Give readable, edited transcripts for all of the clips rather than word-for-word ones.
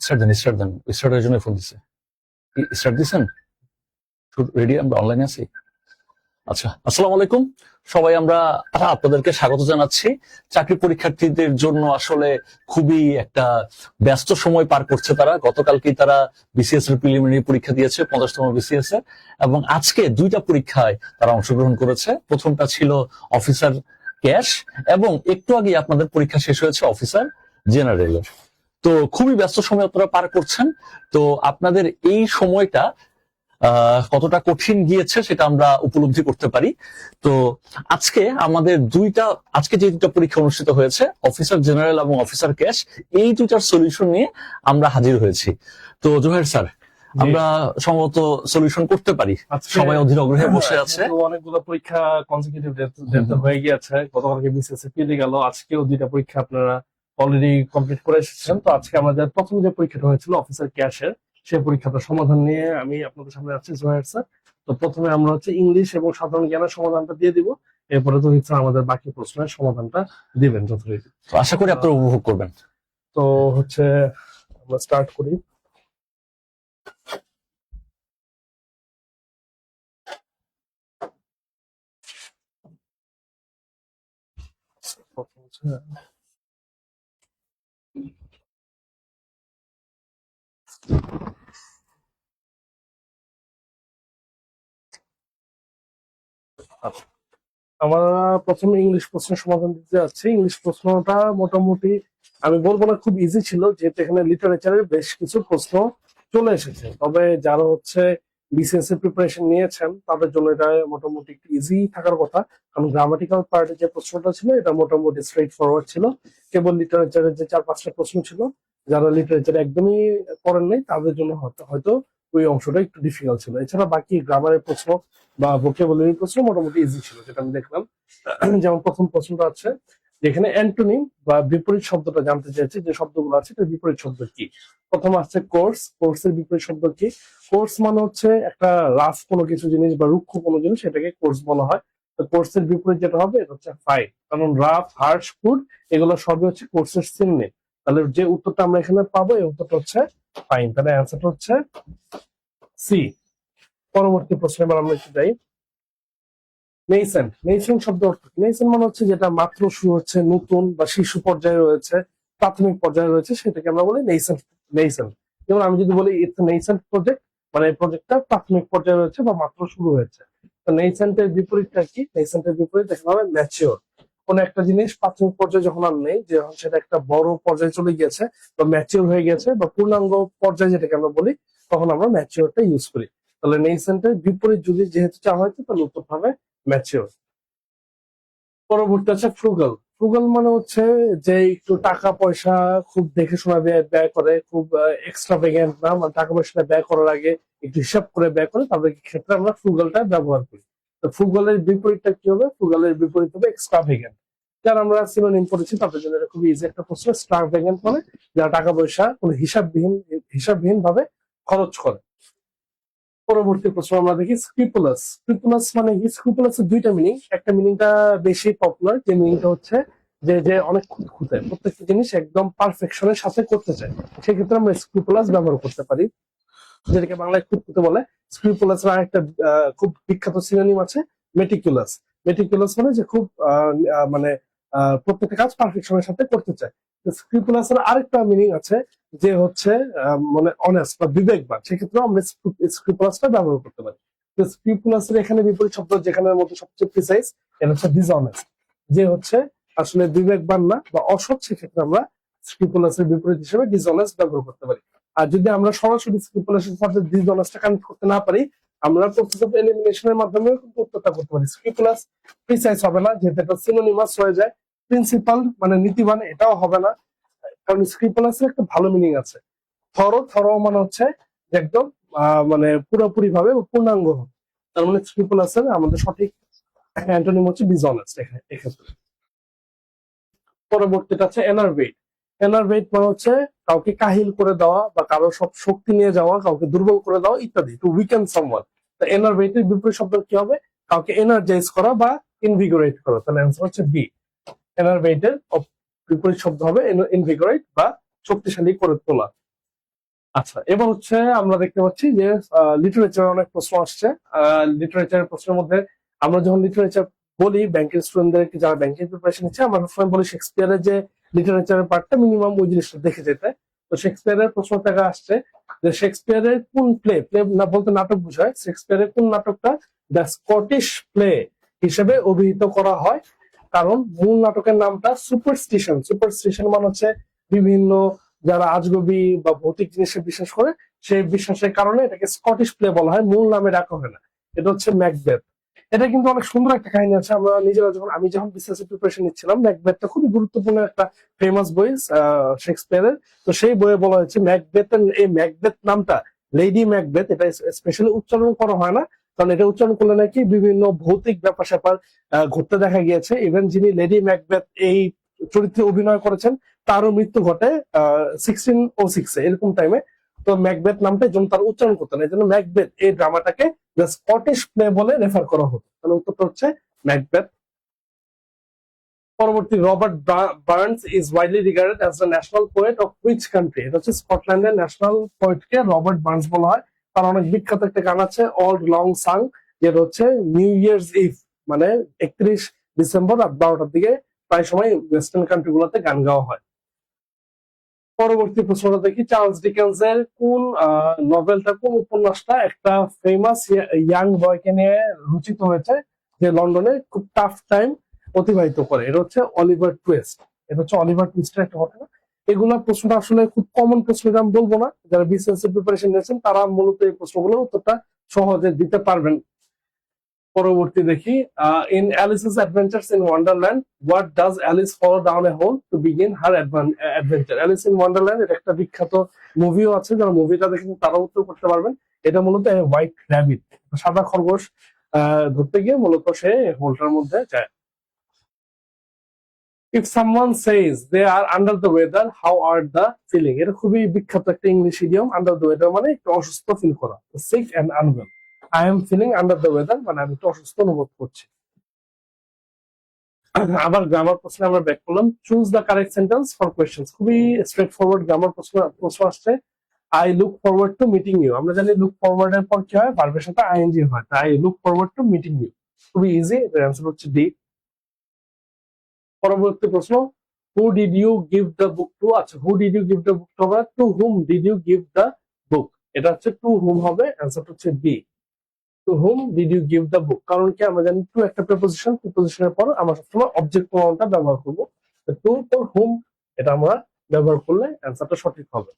Start দেন স্টার্টের জন্য phone দিছে। Start দিছেন? রেডি? আমরা অনলাইনে আছি। আচ্ছা, আসসালামু আলাইকুম সবাই। আমরা আপনাদেরকে স্বাগত জানাচ্ছি। চাকরি পরীক্ষার্থীদের জন্য আসলে খুবই একটা ব্যস্ত সময় পার করছে তারা। গতকালকেই তারা বিসিএস এর প্রিলিমিনারি পরীক্ষা দিয়েছে, 50তম বিসিএস এর, এবং আজকে দুইটা পরীক্ষায় তারা অংশগ্রহণ করেছে। প্রথমটা ছিল অফিসার ক্যাশ, এবং একটু আগে আপনাদের পরীক্ষা শেষ হয়েছে অফিসার জেনারেলের। তো খুবই ব্যস্ত সময় আপনারা পার করছেন। তো আপনাদের এই সময়টা কতটা কঠিন গিয়েছে সেটা আমরা উপলব্ধি করতে পারি। তো আজকে যে দুইটা পরীক্ষা অনুষ্ঠিত হয়েছে, অফিসার জেনারেল এবং অফিসার ক্যাশ, এই দুইটার সলিউশন নিয়ে আমরা হাজির হয়েছি। তো জোহের স্যার, আমরা সম্ভবত সলিউশন করতে পারি। সবাই অধীর আগ্রহে বসে আছে। অনেকগুলো পরীক্ষা কনজিকিউটিভ হয়ে গিয়েছে। গতকালকে বিসিএস পেরিয়ে গেল, আজকেও দুইটা পরীক্ষা আপনারা অলরেডি কমপ্লিট করে এসেছেন। তো আজকে আমাদের প্রথম যে পরীক্ষাটা হয়েছিল অফিসার ক্যাশের, সেই পরীক্ষাটার সমাধান নিয়ে আমি আপনাদের সামনে আছি, জোহের স্যার। তো প্রথমে আমরা ইংলিশ এবং সাধারণ জ্ঞানের সমাধানটা দিয়ে দিব, এরপরে তো আমাদের বাকি প্রশ্নের সমাধানটা দিবেন যথারীতি। তো আশা করি আপনারা উপভোগ করবেন। তো আমরা স্টার্ট করি। আমরা প্রথমে ইংলিশ প্রশ্নের সমাধান দিতে যাচ্ছি। ইংলিশ প্রশ্নটা মোটামুটি আমি বলবো না খুব ইজি ছিল, যেহেতু এখানে লিটারেচারের বেশ কিছু প্রশ্ন চলে এসেছে। তবে যারা বিসিএস এর প্রিপারেশন নিয়েছেন তাদের জন্য এটা মোটামুটি একটু ইজি থাকার কথা, কারণ গ্রামাটিক্যাল পার্টে যে প্রশ্নটা ছিল এটা মোটামুটি স্ট্রেট ফরওয়ার্ড ছিল। কেবল লিটারেচারের যে 4-5টা প্রশ্ন ছিল, যারা লিটারেচার একদমই পড়েন নাই তাদের জন্য হয়তো ওই অংশটা একটু ডিফিকাল্ট ছিল। এছাড়া বাকি গ্রামারের প্রশ্ন বা ভোকাবুলারি প্রশ্ন মোটামুটি ইজি ছিল, যেটা আমি দেখলাম। যেমন প্রথম প্রশ্নটা আছে, যেখানে অ্যান্টোনিম বা বিপরীত শব্দটা জানতে চাইছে, যে শব্দগুলো আছে তার বিপরীত শব্দ কি। প্রথম আসছে কোর্স। কোর্সের বিপরীত শব্দ কি? কোর্স মানে হচ্ছে একটা রাফ কোনো কিছু জিনিস বা রুক্ষ কোনো জিনিস, সেটাকে কোর্স বলা হয়। তো কোর্সের বিপরীত যেটা হবে এটা হচ্ছে ফাইন, কারণ রাফ, হার্শ, ফুড এগুলো সবই হচ্ছে কোর্সের সিনোনিম। তাহলে যে উত্তরটা আমরা এখানে পাবো এই উত্তরটা হচ্ছে ফাইন। তাহলে অ্যান্সারটা হচ্ছে সি। পরবর্তী প্রশ্নে আমরা একটু যাই। নেইসেন্ট। নেইসেন্ট শব্দ অর্থ কি? নেইসেন্ট মানে হচ্ছে যেটা মাত্র শুরু হচ্ছে, নতুন বা শিশু পর্যায়ে রয়েছে, প্রাথমিক পর্যায়ে রয়েছে, সেটাকে আমরা বলি নেইসেন্ট। নেইসেন্ট। যেমন আমি যদি বলি ইটস নেইসেন্ট প্রজেক্ট, মানে এই প্রজেক্টটা প্রাথমিক পর্যায়ে রয়েছে বা মাত্র শুরু হয়েছে। তো নেইসেন্টের বিপরীতটা কি? নেইসেন্টের বিপরীত এখানে হবে ম্যাচিওর। কোন একটা জিনিস প্রাথমিক পর্যায়ে যখন আর নেই, যখন সেটা একটা বড় পর্যায়ে চলে গিয়েছে বা ম্যাচিওর হয়ে গেছে বা পূর্ণাঙ্গ পর্যায়ে যেটাকে আমরা বলি, তখন আমরা ম্যাচিওরটা ইউজ করি। তাহলে নেইসেন্টের বিপরীত যদি যেহেতু চাওয়া হয়েছে, তাহলে উত্তর হবে ম্যাচিওর। পরবর্তী আছে ফ্রুগাল। ফ্রুগাল মানে হচ্ছে যে একটু টাকা পয়সা খুব দেখে শোনা ব্যয় করে, খুব এক্সট্রাভেগেন্ট না, মানে টাকা পয়সা ব্যয় করার আগে একটু হিসাব করে ব্যয় করে, তাদের ক্ষেত্রে আমরা ফ্রুগালটা ব্যবহার করি। তো ফ্রুগালের বিপরীতটা কি হবে? ফ্রুগালের বিপরীত হবে এক্সট্রাভেগেন্ট। যারা আমরা সিনোনিম পড়েছি তাদের জন্য এটা খুবই ইজি একটা প্রশ্ন। এক্সট্রাভেগেন্ট মানে যারা টাকা পয়সা কোনো হিসাববিহীন ভাবে খরচ করে। পরবর্তী প্রশ্ন আমরা দেখি স্ক্রুপুলাস। স্ক্রুপুলাস মানে কি? স্ক্রুপুলাস এর দুইটা মিনিং। একটা মিনিংটা বেশি পপুলার, যে মিনিংটা হচ্ছে যে অনেক খুঁতখুঁতে, প্রত্যেকটা জিনিস একদম পারফেকশনের সাথে করতে চায়, সেক্ষেত্রে আমরা স্ক্রুপুলাস ব্যবহার করতে পারি, যেটাকে বাংলায় খুঁতখুঁতে বলে। স্ক্রুপুলাস এর আরেকটা খুব বিখ্যাত সিনোনিম আছে, মেটিকুলাস। মেটিকুলাস মানে যে খুব মানে প্রত্যেকটা কাজ পারফেকশনের সাথে করতে চায়। স্ক্রুপুলাস এর আরেকটা মিনিং আছে, যে মানে অনেস্ট বা বিবেকবান, সেক্ষেত্রে আমরা স্ক্রুপুলাসটা ব্যবহার করতে পারি। তো স্ক্রুপুলাস এর এখানে বিপরীত শব্দ, যেখানের মধ্যে সবচেয়ে প্রিসাইজ, এটা হচ্ছে ডিসঅনেস্ট। যে আসলে বিবেকবান না বা অসৎ, সেক্ষেত্রে আমরা স্ক্রুপুলাস এর বিপরীত হিসেবে ডিসঅনেস্ট ব্যবহার করতে পারি। আর যদি আমরা সরাসরি স্ক্রুপুলাসের সাথে ডিসঅনেস্টটা কানেক্ট করতে না পারি, আমরা প্রসেস অফ এলিমিনেশনের মাধ্যমে কিন্তু উত্তরটা করতে পারি। স্ক্রুপুলাস প্রিসাইজ হবে না, যেহেতু এটা সিনোনিমাস হয়ে যায়। প্রিন্সিপাল মানে নীতিবান, এটাও হবে না, কারণ স্ক্রুপুলাস এর একটা ভালো মিনিং আছে। থর মানে হচ্ছে একদম মানে পুরোপুরি ভাবে পূর্ণাঙ্গ। তার মানে স্ক্রুপুলাস এর আমাদের সঠিক অ্যান্টোনিম হচ্ছে ডিসঅনেস্ট এক্ষেত্রে। পরবর্তীটা আছে এনারভেট। এনারভেট মানে হচ্ছে কাউকে কাহিল করে দেওয়া বা কারো সব শক্তি নিয়ে যাওয়া, কাউকে দুর্বল করে দেওয়া ইত্যাদি, টু উইকেন সামওয়ান। তো এনারভেটের বিপরীত শব্দ কি হবে? কাউকে এনার্জাইজ করা বা ইনভিগোরেট করা। তাহলে অ্যান্সার হচ্ছে বি। এনারভেটের বিপরীত শব্দ হবে ইনভিগোরেট বা শক্তিশালী করে তোলা। আচ্ছা, এবার হচ্ছে আমরা দেখতে পাচ্ছি যে লিটারেচার অনেক প্রশ্ন আসছে। লিটারেচারের প্রশ্নের মধ্যে আমরা যখন লিটারেচার বলি ব্যাংকের স্টুডেন্টদের যারা ব্যাংকিং প্রিপারেশন নিচ্ছে, আমরা সবসময় বলি শেক্সপিয়ারের যে লিটারেচারের পার্টটা মিনিমাম ওই জিনিসটা দেখে যেতে। তো শেক্সপিয়ারের প্রশ্ন থেকে আসছে যে শেক্সপিয়ারের কোন প্লে প্লে না বলতে নাটক বোঝায়, শেক্সপিয়ারের কোন নাটকটা দ্য স্কটিশ প্লে হিসেবে অভিহিত করা হয়? কারণ মূল নাটকের নামটা সুপারস্টিশন। সুপারস্টিশন মানে হচ্ছে বিভিন্ন যারা আজগবি বা ভৌতিক জিনিসে বিশ্বাস করে সেই বিশ্বাসের কারণে এটাকে স্কটিশ প্লে বলা হয়, মূল নামে ডাকা হয় না। এটা হচ্ছে ম্যাকবেথ। এটা কিন্তু অনেক সুন্দর একটা কাহিনী আছে। আমরা নিজেরা আমি যখন বিসিএস প্রিপারেশন নিচ্ছিলাম, ম্যাকবেথটা খুবই গুরুত্বপূর্ণ একটা ফেমাস বই শেক্সপিয়ারের। তো সেই বইয়ে বলা হয়েছে ম্যাকবেথ, এই ম্যাকবেথ নামটা লেডি ম্যাকবেথ এটা স্পেশালি উচ্চারণ করা হয় না, কারণ এটা উচ্চারণ করলে নাকি বিভিন্ন ভৌতিক ব্যাপার স্যাপার ঘটতে দেখা গিয়েছে। ইভেন যিনি লেডি ম্যাকবেথ এই চরিত্রে অভিনয় করেছেন তারও মৃত্যু ঘটে 1606 এরকম টাইমে। তো ম্যাকবেথ নামটা যেন তার উচ্চারণ করতেন, এই জন্য ম্যাকবেথ এই ড্রামাটাকে দ্য স্কটিশ প্লে বলে রেফার করা হতো। তাহলে উত্তরটা হচ্ছে ম্যাকবেথ। পরবর্তী, Robert Burns is widely regarded as the national poet of which country? এটা হচ্ছে স্কটল্যান্ডের ন্যাশনাল পোয়েটকে রবার্ট বার্নস বলা হয়। তার অনেক বিখ্যাত একটা গান আছে অল লং সাং, যেটা হচ্ছে নিউ ইয়ার্স ইভ মানে 31 ডিসেম্বর রাত 12টার দিকে প্রায় সময় ওয়েস্টার্ন কান্ট্রি গুলোতে গান গাওয়া হয়। পরবর্তী প্রশ্নটা দেখি, চার্লস ডিকেন্সের কোন নভেলটা, কোন উপন্যাসটা একটা ফেমাস ইয়াং বয়কে নিয়ে রচিত হয়েছে যে লন্ডনে খুব টাফ টাইম অতিবাহিত করে? এটা হচ্ছে অলিভার টুইস্ট। এটা হচ্ছে অলিভার টুইস্টের একটা ঘটনা। এগুলা প্রশ্নটা আসলে খুব কমন প্রশ্ন, এটা আমি বলবো না। যারা বিসিএস প্রিপারেশন নিয়েছেন তারা মূলত এই প্রশ্নগুলোর উত্তরটা সহজে দিতে পারবেন। পরবর্তী দেখি, in Alice's adventures in Wonderland what does Alice follow down a hole to begin her adventure? Alice in Wonderland এটা একটা বিখ্যাত মুভিও আছে, যারা মুভিটা দেখেন তারা উত্তর করতে পারবেন। এটা মূলত হোয়াইট র্যাবিট, সাদা খরগোশ ধরতে গিয়ে মূলত সে হোলটার মধ্যে যায়। If someone says they are under the weather how are the feeling? এটা খুবই বিখ্যাত একটা English idiom. Under the weather মানে একটু অসুস্থ ফিল করা, sick and unwell. I am feeling under the weather মানে আমি একটু অসুস্থ অনুভব করছি। আবার গ্রামার প্রশ্নে আমরা ব্যাক করলাম, choose the correct sentence for questions. খুবই স্ট্রেট ফরওয়ার্ড গ্রামার প্রশ্ন আসছে। I look forward to meeting you, আমরা জানি লুক ফরওয়ার্ড এর পর কি হয়, ভার্বের সাথে আইএনজি হয়। তাই I look forward to meeting you, খুবই ইজি। এর অ্যান্সার হচ্ছে ডি। পরবর্তী প্রশ্ন, who did you give the book to? আচ্ছা, who did you give the book to হবে to whom did you give the book? এটা হচ্ছে টু হুম হবে, অ্যান্সার হচ্ছে B. To whom did you give the book, কারণ কি আমরা জানি টু একটা প্রিপোজিশন, প্রিপোজিশনের পর আমরা সবসময় অবজেক্ট প্রোনাউনটা ব্যবহার করবো। টু ফর হুম এটা আমরা ব্যবহার করলে অ্যান্সারটা সঠিক হবে।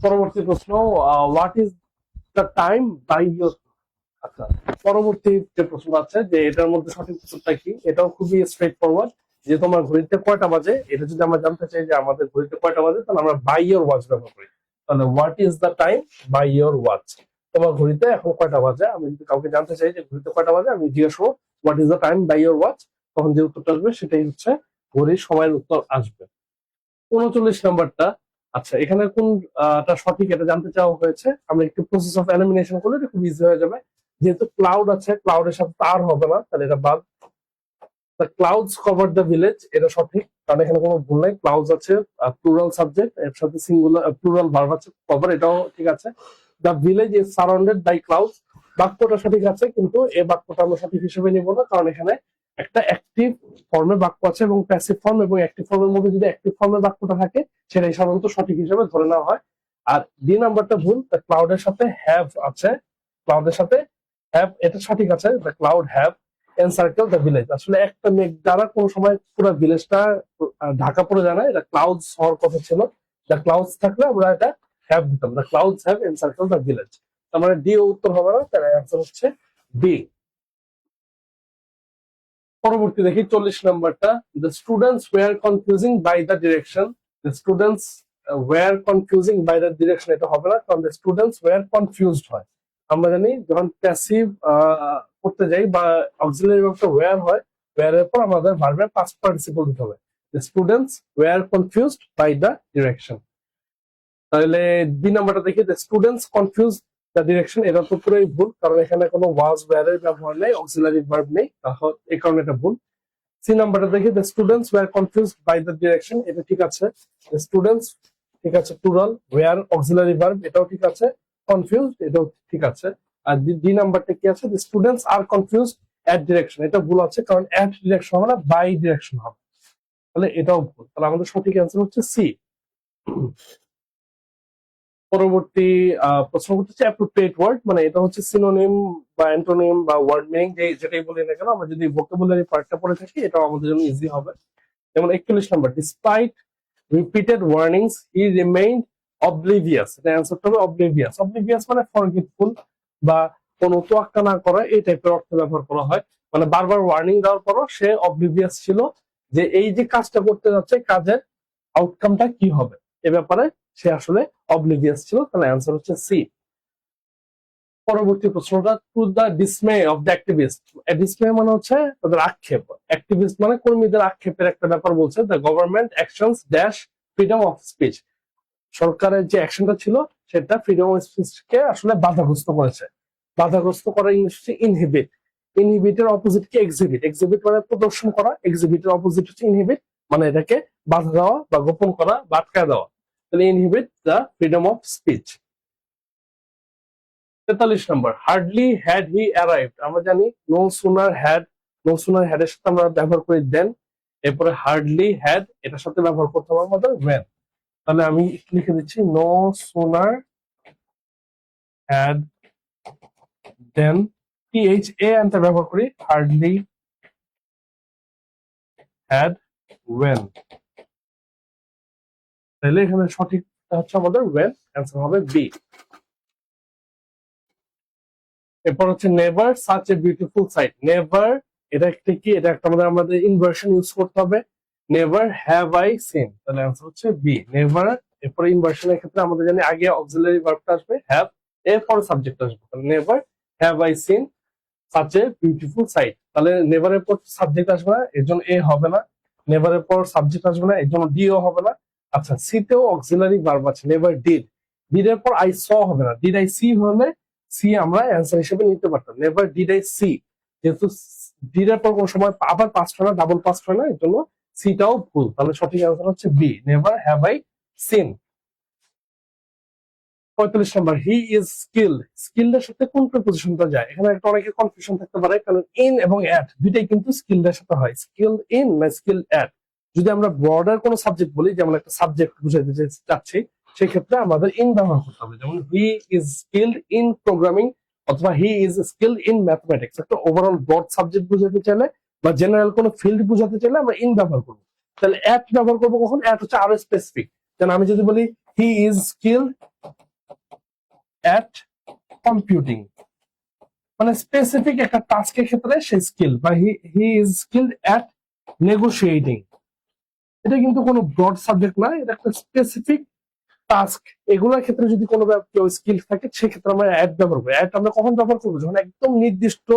পরবর্তী প্রশ্ন, what is the time by your? আচ্ছা, পরবর্তী যে প্রশ্ন আছে যে এটার মধ্যে সঠিক উত্তরটা কি, এটাও খুবই স্ট্রেট ফরওয়ার্ড। যে তোমার ঘড়িতে কয়টা বাজে, এটা যদি আমরা জানতে চাই যে আমাদের ঘড়িতে কয়টা বাজে, তাহলে আমরা বাই ইয়োর ওয়াচ ব্যবহার করি। তাহলে what is the time by your watch? তোমার ঘড়িতে এখন কয়টা বাজে, আমি যদি কাউকে জানতে চাই যে ঘড়িতে কয়টা বাজে, আমি জিজ্ঞেস করবো what is the time by your watch, তখন যে উত্তরটা আসবে সেটাই হচ্ছে ঘড়ির সময়ের উত্তর আসবে। 39 নাম্বারটা, আচ্ছা এখানে কোনটা সঠিক এটা জানতে চাওয়া হয়েছে। আমরা একটু প্রসেস অফ এলিমিনেশন করলে এটা খুব ইজি হয়ে যাবে। যেহেতু ক্লাউড আছে, ক্লাউডের সাথে তার হবে না, তাহলে এটা বাদ। The clouds cover the village, এটা সঠিক, কারণ এখানে কোনো ভুল নাই। ক্লাউডস আছে প্লুরাল সাবজেক্ট, এর সাথে সিঙ্গুলার প্লুরাল ভার্ব আছে কভার, এটাও ঠিক আছে। The village is surrounded by clouds, বাক্যটা সঠিক আছে, কিন্তু এই বাক্যটা আমরা সঠিক হিসেবে নিব না, কারণ এখানে একটা অ্যাক্টিভ ফর্মে বাক্য আছে এবং প্যাসিভ ফর্ম এবং অ্যাক্টিভ ফর্মের মধ্যে যদি অ্যাক্টিভ ফর্মের বাক্যটা থাকে সেটাই সাধারণত সঠিক হিসেবে ধরে নেওয়া হয়। আর ডি নাম্বারটা ভুল, দ্য ক্লাউডের সাথে হ্যাভ আছে, ক্লাউডের সাথে হ্যাভ এটা সঠিক আছে। The cloud have encircle the village, আসলে একটা মেঘ দ্বারা কোনো সময় পুরো ভিলেজটা ঢাকা পড়ে যায় না, এটা ক্লাউডস হওয়ার কথা ছিল। দ্য ক্লাউডস থাকলে আমরা এটা হ্যাভ দিতাম, the clouds have encircle the village. তার মানে ডি উত্তর হবে না, তার অ্যান্সার হচ্ছে বি। পরবর্তী দেখি 40 নাম্বারটা, the students were confusing by the direction. The students were confusing by the direction এটা হবে না, কারণ দ্য স্টুডেন্টস ওয়ার কনফিউজড হয়। আমরা জানি যখন প্যাসিভ করতে যাই বা অক্সিলারি ভার্বটা ওয়্যার হয়, ওয়্যার এর পর আমাদের ভার্বের পাস্ট পার্টিসিপল দিতে হবে। The students were confused by the direction. তাহলে বি নাম্বারটা দেখি, the students confuse the direction, এটা তো পুরোই ভুল, কারণ এখানে কোনো ওয়াজ ওয়্যার এর ব্যবহার নেই, অক্সিলারি ভার্ব নেই, তাহলে এই কারণে এটা ভুল। সি নাম্বারটা দেখি, the students were confused by the direction, এটা ঠিক আছে। দ্য স্টুডেন্টস ঠিক আছে, প্লুরাল, ওয়্যার অক্সিলারি ভার্ব এটাও ঠিক আছে, কনফিউজড এটাও ঠিক আছে। আর ডি নাম্বারটা কি আছে, the students are confused at direction, এটা ভুল আছে, কারণ অ্যাট ডিরেকশন হবে না, বাই ডিরেকশন হবে, তাহলে এটাও ভুল। তাহলে আমাদের সঠিক অ্যান্সার হচ্ছে সি। পরবর্তী প্রশ্ন হচ্ছে অ্যাপ্রোপ্রিয়েট ওয়ার্ড, মানে এটা হচ্ছে সিনোনিম বা অ্যান্টোনিম বা ওয়ার্ড মিনিং যেটাই বলি না কেন, আমরা যদি ভোকাবুলারি পার্টটা পড়ে থাকি এটাও আমাদের জন্য ইজি হবে। যেমন 41 নাম্বার, ডিসপাইট রিপিটেড ওয়ার্নিংস হি রিমেইনড অবলিভিয়াস, এটা অ্যান্সারটা হবে অবলিভিয়াস। অবলিভিয়াস মানে ফরগেটফুল বা কোনো তোয়াক্কা না করা, এই টাইপের অর্থে ব্যবহার করা হয়। মানে বারবার ওয়ার্নিং দেওয়ার পরও সে অবলিভিয়াস ছিল যে এই যে কাজটা করতে যাচ্ছে কাজের আউটকামটা কি হবে এ ব্যাপারে সে আসলে অবলিভিয়াস ছিল, তাহলে অ্যান্সার হচ্ছে সি। পরবর্তী প্রশ্নটা, to the dismay of the activist, dismay মানে হচ্ছে তাদের আক্ষেপ, অ্যাক্টিভিস্ট মানে কর্মীদের আক্ষেপের একটা ব্যাপার বলছে, the government actions dash freedom of speech, সরকারের যে অ্যাকশনটা ছিল সেটা ফ্রিডম অফ স্পিচকে আসলে বাধাগ্রস্ত করেছে। বাধাগ্রস্ত করা ইংলিশ হচ্ছে ইনহিবিট, ইনহিবিটের অপোজিট কি এক্সিবিট, এক্সিবিট মানে প্রদর্শন করা, এক্সিবিটের অপোজিট হচ্ছে ইনহিবিট, মানে এটাকে বাধা দেওয়া বা গোপন করা বা আটকায় দেওয়া, তাহলে inhibit the freedom of speech. 43 number, hardly had he arrived, আমরা জানি no sooner had, no sooner had এর সাথে আমরা ব্যবহার করি দেন, এরপরে হার্ডলি হ্যাড এটার সাথে ব্যবহার করতে হবে আমাদের when, তাহলে আমি লিখে দিচ্ছি no sooner had then THA আনতে ব্যবহার করি, হার্ডলি হ্যাড when, তাহলে এখানে সঠিক হচ্ছে আমাদের when, অ্যান্সার হবে বি। এরপর হচ্ছে never such a beautiful sight, never এটা একটা কি, এটা একটা আমাদের ইনভার্সন ইউজ করতে হবে, নেভার হ্যাভ আই সিন, তাহলে অ্যান্সার হচ্ছে বি নেভার। এরপরে ইনভার্সনের ক্ষেত্রে আমাদের জানি আগে অক্সিলারি ভার্বটা আসবে হ্যাভ, এরপর সাবজেক্ট আসবে, তাহলে never have I seen such a beautiful sight, তাহলে নেভারের পর সাবজেক্ট আসবে না এর জন্য এ হবে না, নেভারের পর সাবজেক্ট আসবে না এর জন্য ডিও হবে না। আচ্ছা, সিতেও অক্সিলারি ভার্ব আছে, নেভার ডিড, ডিড এর পর আই স হবে না, ডিড আই সি হলে সি আমরা অ্যান্সার হিসেবে নিতে পারতাম, নেভার ডিড আই সি, যেহেতু ডিড এর পর কোন সময় আবার পাস্ট হয় না, ডাবল পাস্ট হয় না, এর জন্য সিটাও ভুল, তাহলে সঠিক অ্যান্সার হচ্ছে B never have I seen. 45 number, he is skilled, skilled এর সাথে কোন প্রিপোজিশনটা যায়, এখানে একটা অনেকের কনফিউশন থাকতে পারে, কারণ ইন এবং অ্যাট দুইটাই কিন্তু স্কিলড এর সাথে হয়, স্কিলড ইন না স্কিলড অ্যাট। যদি আমরা ব্রডার কোনো সাবজেক্ট বলি, যেমন একটা সাবজেক্ট বুঝাইতে চাচ্ছি, সেক্ষেত্রে আমাদের ইন ব্যবহার করতে হবে, যেমন he is skilled in programming অথবা he is skilled in mathematics. একটা ওভারঅল ব্রড সাবজেক্ট বুঝাতে চাইলে বা জেনারেল কোনো ফিল্ড বুঝাতে চাইলে আমরা ইন ব্যবহার করবো। তাহলে অ্যাট ব্যবহার করবো কখন, অ্যাট হচ্ছে আরো স্পেসিফিক, যেন আমি যদি বলি হি ইজ স্কিলড অ্যাট কম্পিউটিং, মানে স্পেসিফিক একটা টাস্কের ক্ষেত্রে সে স্কিল, বা হি ইজ স্কিলড অ্যাট নেগোশিয়েটিং, এটা কিন্তু কোনো ব্রড সাবজেক্ট না, এটা একটা স্পেসিফিক টাস্ক। এগুলোর ক্ষেত্রে যদি কোনো কেউ স্কিল থাকে সেক্ষেত্রে আমরা অ্যাড ব্যবহার করি। অ্যাড আমরা কখন ব্যবহার করবো, যখন একদম নির্দিষ্ট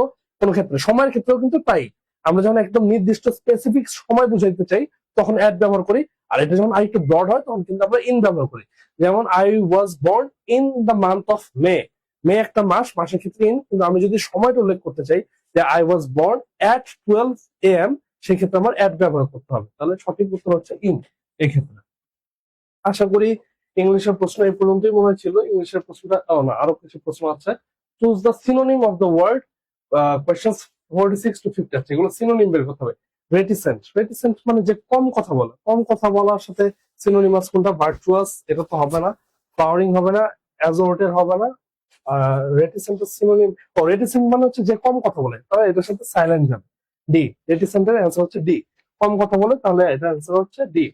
কোনো ক্ষেত্রে, সময়ের ক্ষেত্রেও কিন্তু তাই, আমরা যখন একদম নির্দিষ্ট স্পেসিফিক সময় বুঝাইতে চাই তখন অ্যাড ব্যবহার করি, আর এটা যখন আরেকটু ব্রড হয় তখন কিন্তু আমরা ইন ব্যবহার করি। যেমন I was born in the month of May, May একটা মাস, মাসের ক্ষেত্রে ইন, কিন্তু আমি যদি সময়টা উল্লেখ করতে চাই যে I was born at 12 AM, সেক্ষেত্রে আমার অ্যাড ব্যবহার করতে হবে, তাহলে সঠিক উত্তর হচ্ছে ইন এক্ষেত্রে। আশা করি ইংলিশের প্রশ্ন এই পর্যন্তই মনে ছিল, ইংলিশের প্রশ্নটা না আরো কিছু প্রশ্ন আছে। Choose the synonym of the word, questions 46 to 50 আছে, এগুলো সিনোনিম বের করতে হবে। রেটিসেন্ট, রেটিসেন্ট মানে যে কম কথা বলে, কম কথা বলার সাথে সিনোনিমাস কোনটা, ভার্চুয়াস এটা তো হবে না, ফ্লাওয়ারিং হবে না, অ্যাজোর্টের হবে না, রেটিসেন্ট সিনোনিম, ও রেটিসেন্ট মানে হচ্ছে যে কম কথা বলে, তাহলে এটার সাথে সাইলেন্ট যাবে, ডি, রেটিসেন্টের অ্যান্সার হচ্ছে ডি, কম কথা বলে, তাহলে এটা অ্যান্সার হচ্ছে ডি।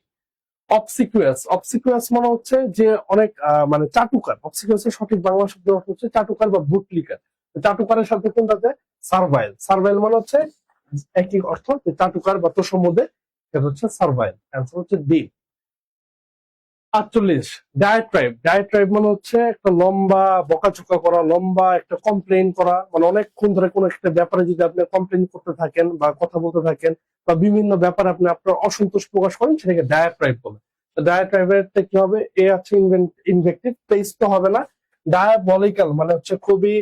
অবসিকুয়াস, অবসিকুয়াস মানে হচ্ছে যে অনেক মানে চাটুকার, অবসিকুয়াসের সঠিক বাংলা শব্দ হচ্ছে চাটুকার বা বুটলিকার, চাটুকারের সাথে কোনটাতে সার্ভাইল, সার্ভাইল মানে হচ্ছে একই অর্থ, যে চাটুকার বা তোষমধ্যে, এটা হচ্ছে সার্ভাইল, অ্যান্সার হচ্ছে ডি। 48 ডায়াট্রাইব, ডায়াট্রাইব মানে হচ্ছে একটা লম্বা বকাঝকা করা, লম্বা একটা কমপ্লেইন করা, মানে অনেকক্ষণ ধরে কোনো একটা ব্যাপারে যদি আপনি কমপ্লেইন করতে থাকেন বা কথা বলতে থাকেন বা বিভিন্ন ব্যাপারে আপনি আপনার অসন্তোষ প্রকাশ করেন, সেটাকে ডায়াট্রাইব বলে। ডায়াট্রাইবের কি হবে, এ আছে ইনভেক্টিভ, প্লেস তো হবে না, ডায়াবলিক্যাল মানে হচ্ছে খুবই,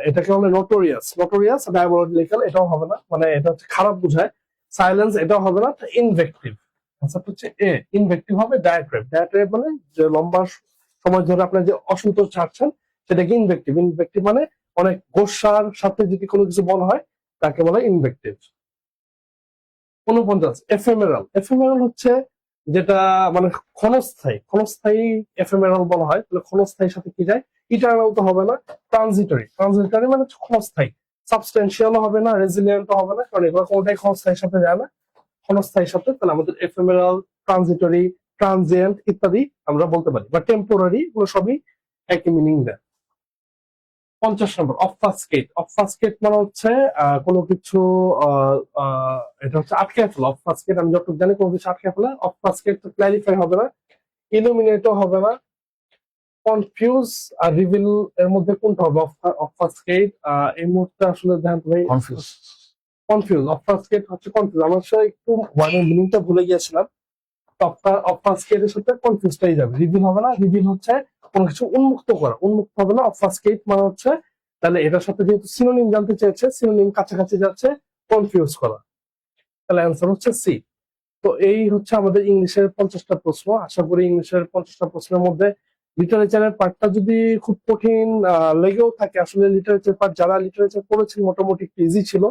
এটাকে হলে নোটোরিয়াস, নোটোরিয়াস, ডায়াবলিক্যাল এটাও হবে না, মানে এটা হচ্ছে খারাপ বুঝায়, সাইলেন্স এটাও হবে না, ইনভেক্টিভ, আনসার হচ্ছে এ। ইনভেক্টিভ হবে ডায়াট্রেব। ডায়াট্রেব মানে যে লম্বা সময় ধরে আপনার যে অসন্তোষ ছাড়ছেন সেটাকে ইনভেক্টিভ। ইনভেক্টিভ মানে অনেক গোসার সাথে যদি কোনো কিছু বলা হয় তাকে বলা ইনভেক্টিভ। 49 এফেমেরাল। এফেমেরাল হচ্ছে যেটা মানে ক্ষণস্থায়ী। ক্ষণস্থায়ী এফেমেরাল বলা হয়। তাহলে ক্ষণস্থায়ীর সাথে কি যায়? ইটারনাল তো হবে না, ট্রানজিটরি। ট্রানজিটরি মানে ক্ষণস্থায়ী। সাবস্টেন্সিয়াল হবে না, রেজিলিয়েন্ট হবে না, কারণ এগুলো কোনোটাই ক্ষণস্থায়ীর সাথে যায় না। ক্ষণস্থায়ীর সাথে তাহলে আমাদের এফেমেরাল, ট্রানজিটরি, ট্রানজিয়েন্ট ইত্যাদি আমরা বলতে পারি, বা টেম্পোরারি, এগুলো সবই একই মিনিং দেয়। 50 নম্বর অবফাস্কেট। অবফাস্কেট মানে হচ্ছে কোনো কিছু এটা হচ্ছে আটকে ফেলা। অবফাস্কেট আমি যতটুকু জানি কোনো কিছু আটকে ফেলা। অবফাস্কেট তো ক্ল্যারিফাই হবে না, ইলুমিনেটও হবে না, কনফিউজ আর রিভিল এর মধ্যে কোনটা হবে? অবফাস্কেট এই মুহূর্তে আসলে ধ্যান ভাই কনফিউজ। কনফিউজ। অবফাস্কেট হচ্ছে কনফিউজ। আমার সাথে একটু ওয়ার্ডের মিনিংটা ভুলে গিয়েছিলাম। অবফাস্কেট এর সাথে কনফিউজটাই যাবে। রিভিল হবে না। রিভিল হচ্ছে কোনো কিছু উন্মুক্ত করা, উন্মুক্ত হবে না। অবফাস্কেট মানে হচ্ছে, তাহলে এটার সাথে যেহেতু সিনোনিম জানতে চেয়েছে, সিনোনিম কাছাকাছি যাচ্ছে, কনফিউজ করা। তাহলে অ্যান্সার হচ্ছে সি। তো এই হচ্ছে আমাদের ইংলিশের 50টা প্রশ্ন। আশা করি ইংলিশের 50টা প্রশ্নের মধ্যে লিটারেচারের পার্টটা যদি খুব কঠিন লেগেও থাকে, আসলে লিটারেচার পার্ট যারা লিটারেচার পড়েছেন মোটামুটি ইজি ছিল।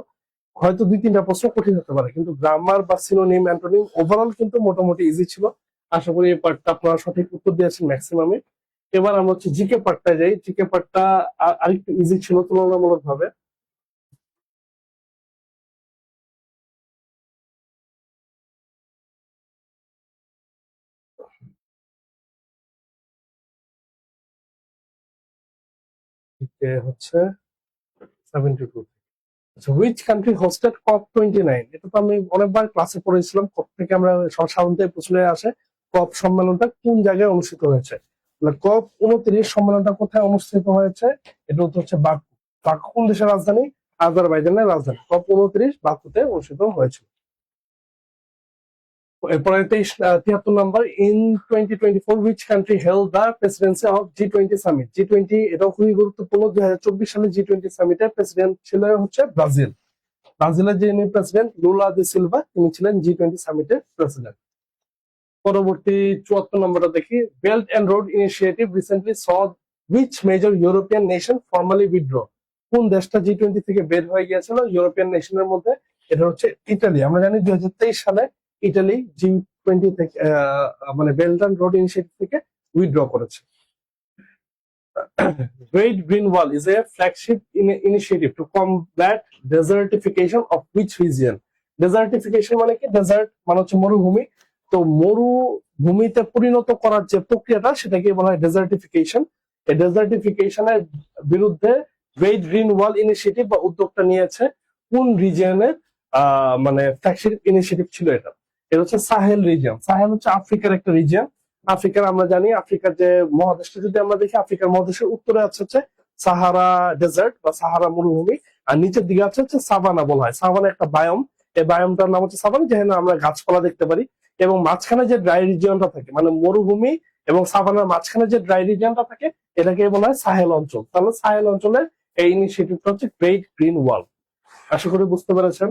হয়তো 2-3টা প্রশ্ন কঠিন হতে পারে, কিন্তু গ্রামার বা সিনোনিম, অ্যান্টোনিম ওভারঅল কিন্তু মোটামুটি ইজি ছিল। আশা করি এই পার্টটা আপনারা সঠিক উত্তর দিয়েছেন ম্যাক্সিমামে। এবার আমরা হচ্ছে জিকে পার্টটা যাই। জিকে পার্টটা আরেকটু ইজি ছিল তুলনামূলক ভাবে। জিকে হচ্ছে 72। আচ্ছা, হুইচ কান্ট্রি হোস্টেড COP29? এটা তো আমি অনেকবার ক্লাসে পড়েছিলাম। কপ থেকে আমরা সাধারণত প্রশ্নে আসে কপ সম্মেলনটা কোন জায়গায় অনুষ্ঠিত হয়েছে। COP29 সম্মেলনটা কোথায় অনুষ্ঠিত হয়েছে? এটা হচ্ছে বাকু। বাকু কোন দেশের রাজধানী? আজারবাইজানের রাজধানী। COP29 বাকুতে অনুষ্ঠিত হয়েছিল। এরপরে 73 নম্বর, in 2024 which country held the presidency of G20 সামিট? G20 এটাও খুবই গুরুত্বপূর্ণ। 2024 সালে G20 সামিটের প্রেসিডেন্ট ছিল হচ্ছে ব্রাজিল। ব্রাজিলের যিনি প্রেসিডেন্ট লুলা দে সিলভা, তিনি ছিলেন G20 সামিটের প্রেসিডেন্ট। পরবর্তী 74 নম্বরটা দেখি, belt and road initiative recently saw which major European nation formally withdraw? কোন দেশটা G20 থেকে বের হয়ে গিয়েছিল ইউরোপিয়ান নেশনের মধ্যে? এটা হচ্ছে ইতালি। আমরা জানি 2023 সালে ইতালি G20 থেকে মানে বেল্ট এন্ড রোড ইনিশিয়েটিভ থেকে উইথড্র করেছে। Great Green Wall is a flagship initiative to combat desertification of which region? Desertification মানে কি? ডেজার্ট মানে হচ্ছে মরুভূমি। তো মরুভূমিতে পরিণত করার যে প্রক্রিয়াটা সেটাকে বলা হয় ডেজার্টিফিকেশন। এই ডেজার্টিফিকেশনের বিরুদ্ধে গ্রেট গ্রিন ওয়াল ইনিশিয়েটিভ বা উদ্যোগটা নিয়েছে কোন রিজিয়নের মানে ফ্ল্যাগশিপ ইনিশিয়েটিভ ছিল এটা? এটা হচ্ছে সাহেল রিজিয়ন। সাহেল হচ্ছে আফ্রিকার একটা রিজিয়ন। আফ্রিকার আমরা জানি, আফ্রিকার যে মহাদেশটা যদি আমরা দেখি, আফ্রিকার মহাদেশের উত্তরে আছে হচ্ছে সাহারা ডেজার্ট বা সাহারা মরুভূমি, আর নিচের দিকে আছে হচ্ছে সাভানা বলা হয়। সাভানা একটা বায়োম। এই বায়োমটার নাম হচ্ছে সাভানা, যেখানে আমরা গাছপালা দেখতে পারি। এবং মাঝখানে যে ড্রাই রিজিয়নটা থাকে, মানে মরুভূমি এবং সাভানার মাঝখানে যে ড্রাই রিজিয়নটা থাকে, এটাকে বলা হয় সাহেল অঞ্চল। তাহলে সাহেল অঞ্চলের এই ইনিশিয়েটিভটা হচ্ছে গ্রেট গ্রিন ওয়াল। আশা করি বুঝতে পেরেছেন।